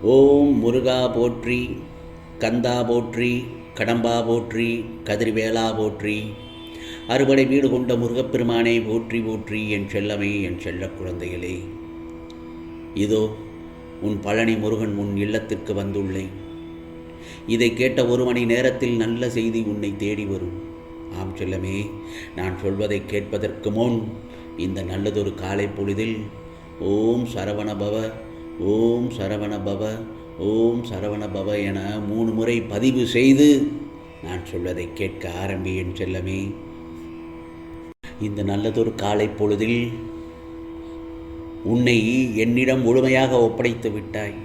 ஓம் முருகா போற்றி, கந்தா போற்றி, கடம்பா போற்றி, கதிர்வேலா போற்றி. அறுபடை வீடு கொண்ட முருகப்பெருமானே போற்றி போற்றி. என் செல்லமே, என் செல்ல குழந்தைகளே, இதோ உன் பழனி முருகன் உன் இல்லத்திற்கு வந்துள்ளேன். இதை கேட்ட ஒரு மணி நேரத்தில் நல்ல செய்தி உன்னை தேடி வரும். ஆம் செல்லமே, நான் சொல்வதை கேட்பதற்கு முன் இந்த நல்லதொரு காலை பொழுதில் ஓம் சரவணபவ, ஓம் சரவணபவ, ஓம் சரவணபவ என 3 முறை பதிவு செய்து நான் சொல்வதை கேட்க ஆரம்பி என் செல்லமே. இந்த நல்லதொரு காலை பொழுதில் உன்னை என்னிடம் முழுமையாக ஒப்படைத்து விட்டாய்.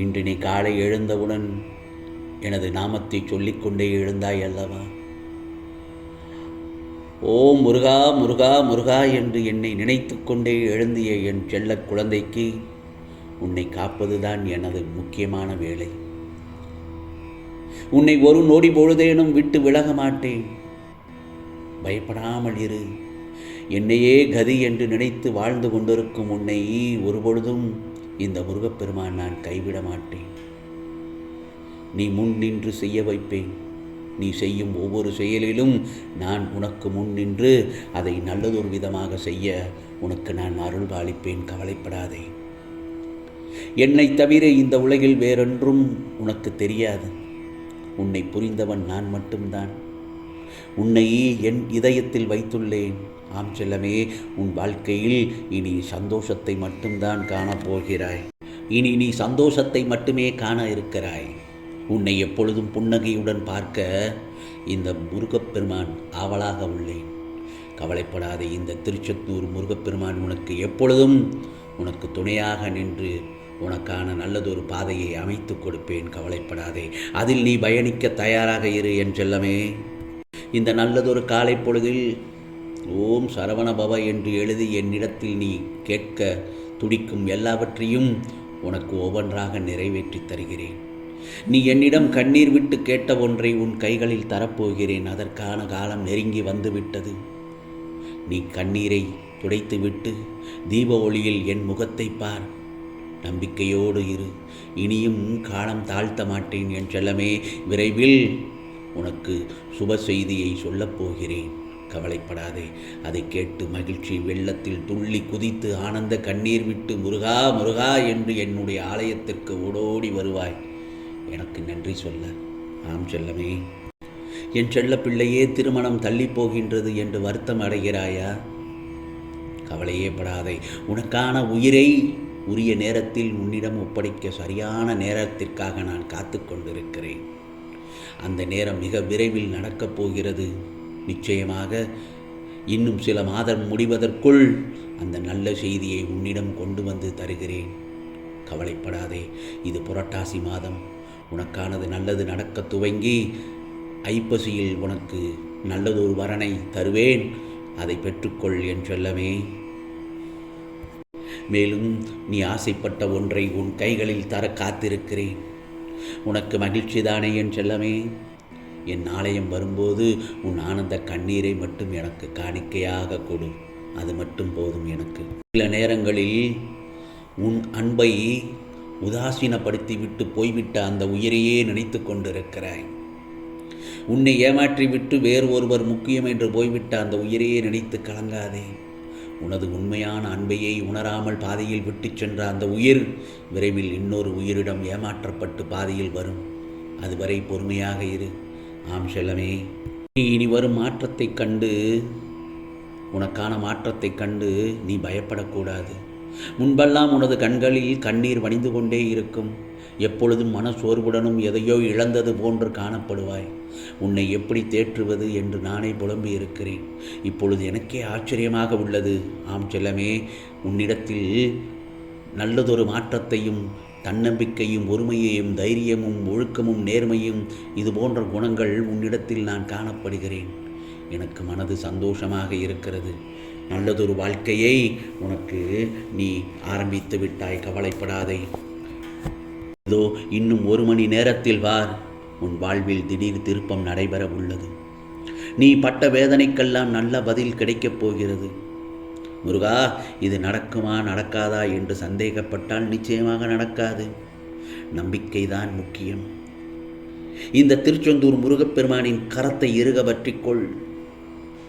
இன்று நீ காலை எழுந்தவுடன் எனது நாமத்தை சொல்லிக்கொண்டே எழுந்தாய் அல்லவா? ஓம் முருகா முருகா முருகா என்று என்னை நினைத்து கொண்டே எழுந்திய என் செல்ல குழந்தைக்கு உன்னை காப்பதுதான் எனது முக்கியமான வேலை. உன்னை ஒரு நொடி பொழுதேனும் விட்டு விலக மாட்டேன். பயப்படாமல் இரு. என்னையே கதி என்று நினைத்து வாழ்ந்து கொண்டிருக்கும் உன்னை ஒருபொழுதும் இந்த முருகப்பெருமான் நான் கைவிட மாட்டேன். நீ முன் நின்று செய்ய வைப்பேன். நீ செய்யும் ஒவ்வொரு செயலிலும் நான் உனக்கு முன் நின்று அதை நல்லதொரு விதமாக செய்ய உனக்கு நான் அருள் பாலிப்பேன். கவலைப்படாதே. என்னை தவிர இந்த உலகில் வேறொன்றும் உனக்கு தெரியாது. உன்னை புரிந்தவன் நான் மட்டும்தான். உன்னை என் இதயத்தில் வைத்துள்ளேன். ஆம் செல்லமே, உன் வாழ்க்கையில் இனி சந்தோஷத்தை மட்டும்தான் காணப்போகிறாய். இனி நீ சந்தோஷத்தை மட்டுமே காண இருக்கிறாய். உன்னை எப்பொழுதும் புன்னகையுடன் பார்க்க இந்த முருகப்பெருமான் ஆவலாக உள்ளேன். கவலைப்படாதே. இந்த திருச்செந்தூர் முருகப்பெருமான் உனக்கு எப்பொழுதும் உனக்கு துணையாக நின்று உனக்கான நல்லதொரு பாதையை அமைத்து கொடுப்பேன். கவலைப்படாதே. அதில் நீ பயணிக்க தயாராக இரு என் செல்லமே. இந்த நல்லதொரு காலை பொழுதில் ஓம் சரவணபவ என்று எழுதி என்னிடத்தில் நீ கேட்க துடிக்கும் எல்லாவற்றையும் உனக்கு ஒவ்வொன்றாக நிறைவேற்றி தருகிறேன். நீ என்னிடம் கண்ணீர் விட்டு கேட்ட ஒன்றை உன் கைகளில் தரப்போகிறேன். அதற்கான காலம் நெருங்கி வந்துவிட்டது. நீ கண்ணீரை துடைத்துவிட்டு தீப ஒளியில் என் முகத்தை பார். நம்பிக்கையோடு இரு. இனியும் காலம் தாழ்த்த மாட்டேன் என் செல்லமே. விரைவில் உனக்கு சுப செய்தியை சொல்லப்போகிறேன். கவலைப்படாதே. அதை கேட்டு மகிழ்ச்சி வெள்ளத்தில் துள்ளி குதித்து ஆனந்த கண்ணீர் விட்டு முருகா முருகா என்று என்னுடைய ஆலயத்திற்கு ஓடோடி வருவாய் எனக்கு நன்றி சொல்ல. ஆம் செல்லமே, என் செல்ல பிள்ளையே, திருமணம் தள்ளி போகின்றது என்று வருத்தம் அடைகிறாயா? கவலையே படாதே. உனக்கான உயிரை உரிய நேரத்தில் உன்னிடம் ஒப்படைக்க சரியான நேரத்திற்காக நான் காத்து கொண்டிருக்கிறேன். அந்த நேரம் மிக விரைவில் நடக்கப் போகிறது. நிச்சயமாக இன்னும் சில மாதம் முடிவதற்குள் அந்த நல்ல செய்தியை உன்னிடம் கொண்டு வந்து தருகிறேன். கவலைப்படாதே. இது புரட்டாசி மாதம். உனக்கானது நல்லது நடக்க துவங்கி ஐப்பசியில் உனக்கு நல்லதொரு வரனை தருவேன். அதை பெற்றுக்கொள் என் செல்லமே. மேலும் நீ ஆசைப்பட்ட ஒன்றை உன் கைகளில் தர காத்திருக்கிறேன். உனக்கு மகிழ்ச்சி தானே என் செல்லமே? என் ஆலயம் வரும்போது உன் ஆனந்த கண்ணீரை மட்டும் எனக்கு காணிக்கையாக கொடு. அது மட்டும் போதும் எனக்கு. சில நேரங்களில் உன் அன்பை உதாசீனப்படுத்திவிட்டு போய்விட்ட அந்த உயிரையே நினைத்து கொண்டிருக்கிறாய். உன்னை ஏமாற்றிவிட்டு வேறு ஒருவர் முக்கியம் என்று போய்விட்ட அந்த உயிரையே நினைத்து கலங்காதே. உனது உண்மையான அன்பையை உணராமல் பாதையில் விட்டு சென்ற அந்த உயிர் விரைவில் இன்னொரு உயிரிடம் ஏமாற்றப்பட்டு பாதையில் வரும். அதுவரை பொறுமையாக இரு. ஆம் செல்லமே, நீ இனி வரும் மாற்றத்தைக் கண்டு, உனக்கான மாற்றத்தைக் கண்டு நீ பயப்படக்கூடாது. முன்பெல்லாம் உனது கண்களில் கண்ணீர் வடிந்து கொண்டே இருக்கும். எப்பொழுதும் மனசோர்வுடனும் எதையோ இழந்தது போன்று காணப்படுவாய். உன்னை எப்படி தேற்றுவது என்று நானே புலம்பி இருக்கிறேன். இப்பொழுது எனக்கே ஆச்சரியமாக உள்ளது. ஆம் செல்லமே, உன்னிடத்தில் நல்லதொரு மாற்றத்தையும் தன்னம்பிக்கையும் ஒருமையையும் தைரியமும் ஒழுக்கமும் நேர்மையும் இது போன்ற குணங்கள் உன்னிடத்தில் நான் காணப்படுகிறேன். எனக்கு மனது சந்தோஷமாக இருக்கிறது. நல்லதொரு வாழ்க்கையை உனக்கு நீ ஆரம்பித்து விட்டாய். கவலைப்படாதே. இதோ இன்னும் 1 மணி நேரத்தில் வார். உன் வாழ்வில் திடீர் திருப்பம் நடைபெற உள்ளது. நீ பட்ட வேதனைக்கெல்லாம் நல்ல பதில் கிடைக்கப் போகிறது. முருகா, இது நடக்குமா நடக்காதா என்று சந்தேகப்பட்டால் நிச்சயமாக நடக்காது. நம்பிக்கைதான் முக்கியம். இந்த திருச்செந்தூர் முருகப்பெருமானின் கரத்தை இறுக பற்றிக்கொள்.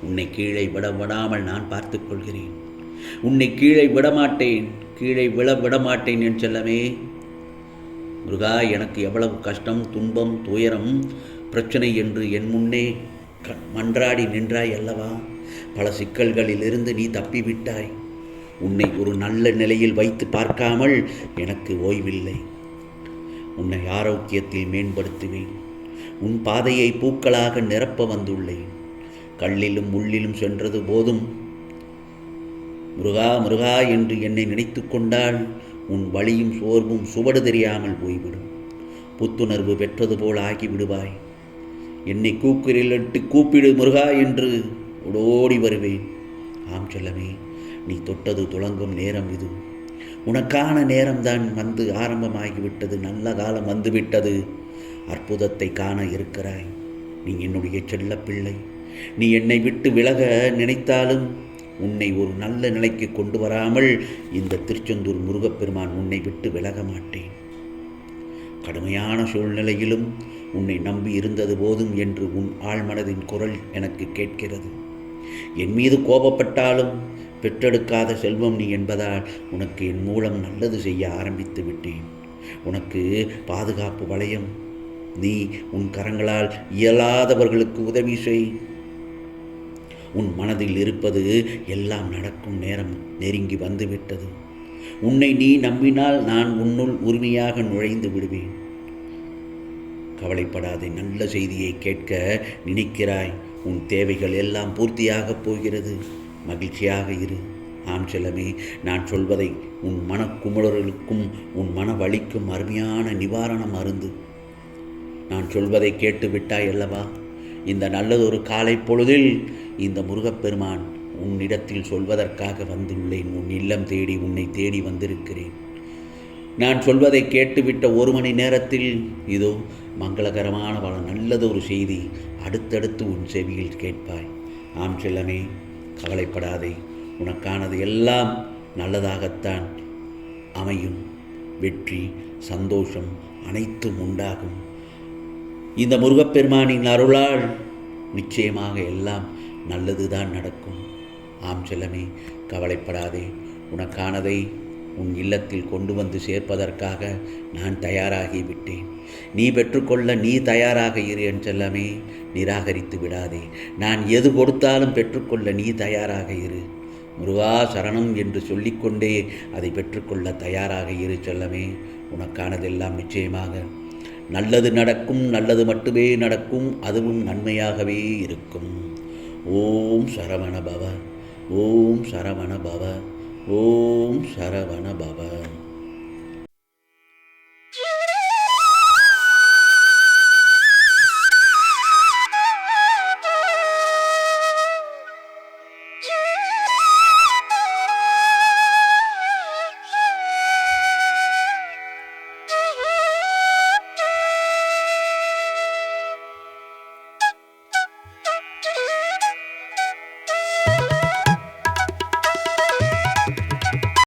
உன்னை கீழே விடாமல் நான் பார்த்துக் கொள்கிறேன். உன்னை கீழே விடமாட்டேன், கீழே விடமாட்டேன் என் செல்லமே. முருகா, எனக்கு எவ்வளவு கஷ்டம், துன்பம், துயரம், பிரச்சனை என்று என் முன்னே மன்றாடி நின்றாய் அல்லவா? பல சிக்கல்களிலிருந்து நீ தப்பிவிட்டாய். உன்னை ஒரு நல்ல நிலையில் வைத்து பார்க்காமல் எனக்கு ஓய்வில்லை. உன்னை ஆரோக்கியத்தில் மேம்படுத்துவேன். உன் பாதையை பூக்களாக நிரப்ப வந்துள்ளேன். கல்லிலும் முள்ளிலும் சென்றது போதும். முருகா முருகா என்று என்னை நினைத்து கொண்டால் உன் வலியும் சோர்வும் சுவடு தெரியாமல் போய்விடும். புத்துணர்வு பெற்றது போல் ஆகிவிடுவாய். என்னை கூக்குரலிட்டு கூப்பிடு முருகா என்று ஓடோடி வருவேன். ஆம் செல்லமே, நீ தொட்டது துளங்கும் நேரம் இது. உனக்கான நேரம்தான் வந்து ஆரம்பமாகிவிட்டது. நல்ல காலம் வந்துவிட்டது. அற்புதத்தை காண இருக்கிறாய். நீ என்னுடைய செல்ல பிள்ளை. நீ என்னை விட்டு விலக நினைத்தாலும் உன்னை ஒரு நல்ல நிலைக்கு கொண்டு வராமல் இந்த திருச்செந்தூர் முருகப்பெருமான் உன்னை விட்டு விலக மாட்டேன். கடுமையான சூழ்நிலையிலும் உன்னை நம்பி இருந்தது போதும் என்று உன் ஆழ்மனதின் குரல் எனக்கு கேட்கிறது. என் மீது கோபப்பட்டாலும் பெற்றெடுக்காத செல்வம் நீ என்பதால் உனக்கு என் மூலம் நல்லது செய்ய ஆரம்பித்து விட்டேன். உனக்கு பாதுகாப்பு வளையம். நீ உன் கரங்களால் இயலாதவர்களுக்கு உதவி செய். உன் மனதில் இருப்பது எல்லாம் நடக்கும் நேரம் நெருங்கி வந்துவிட்டது. உன்னை நீ நம்பினால் நான் உன்னுள் உரிமையாக நுழைந்து விடுவேன். கவலைப்படாதே, நல்ல செய்தியை கேட்க நினைக்கிறாய். உன் தேவைகள் எல்லாம் பூர்த்தியாகப் போகிறது. மகிழ்ச்சியாக இரு. ஆம் செல்லமே, நான் சொல்வதை உன் மனக்குமுறலுக்கும் உன் மன வலிக்கும் அருமையான நிவாரண மருந்து. நான் சொல்வதை கேட்டு விட்டாய் அல்லவா? இந்த நல்லதொரு காலை பொழுதில் இந்த முருகப்பெருமான் உன்னிடத்தில் சொல்வதற்காக வந்துள்ளேன். உன் இல்லம் தேடி உன்னை தேடி வந்திருக்கிறேன். நான் சொல்வதை கேட்டுவிட்ட ஒரு மணி நேரத்தில் இதோ மங்களகரமான பல நல்லதொரு செய்தி அடுத்தடுத்து உன் செவியில் கேட்பாய். ஆம் செல்லமே, கவலைப்படாதே. உனக்கானது எல்லாம் நல்லதாகத்தான் அமையும். வெற்றி, சந்தோஷம் அனைத்தும் உண்டாகும். இந்த முருகப்பெருமானின் அருளால் நிச்சயமாக எல்லாம் நல்லதுதான் நடக்கும். ஆம் செல்லமே, கவலைப்படாதே. உனக்கானதை உன் இல்லத்தில் கொண்டு வந்து சேர்ப்பதற்காக நான் தயாராகிவிட்டேன். நீ பெற்றுக்கொள்ள நீ தயாராக இரு என் செல்லமே. நிராகரித்து விடாதே. நான் எது கொடுத்தாலும் பெற்றுக்கொள்ள நீ தயாராக இரு. முருகா சரணம் என்று சொல்லிக்கொண்டே அதை பெற்றுக்கொள்ள தயாராக இரு செல்லமே. உனக்கானதெல்லாம் நிச்சயமாக நல்லது நடக்கும். நல்லது மட்டுமே நடக்கும். அதுவும் நன்மையாகவே இருக்கும். ஓம் சரவண பவ. ஓம் சரவண பவ. ஓம் சரவண பவ.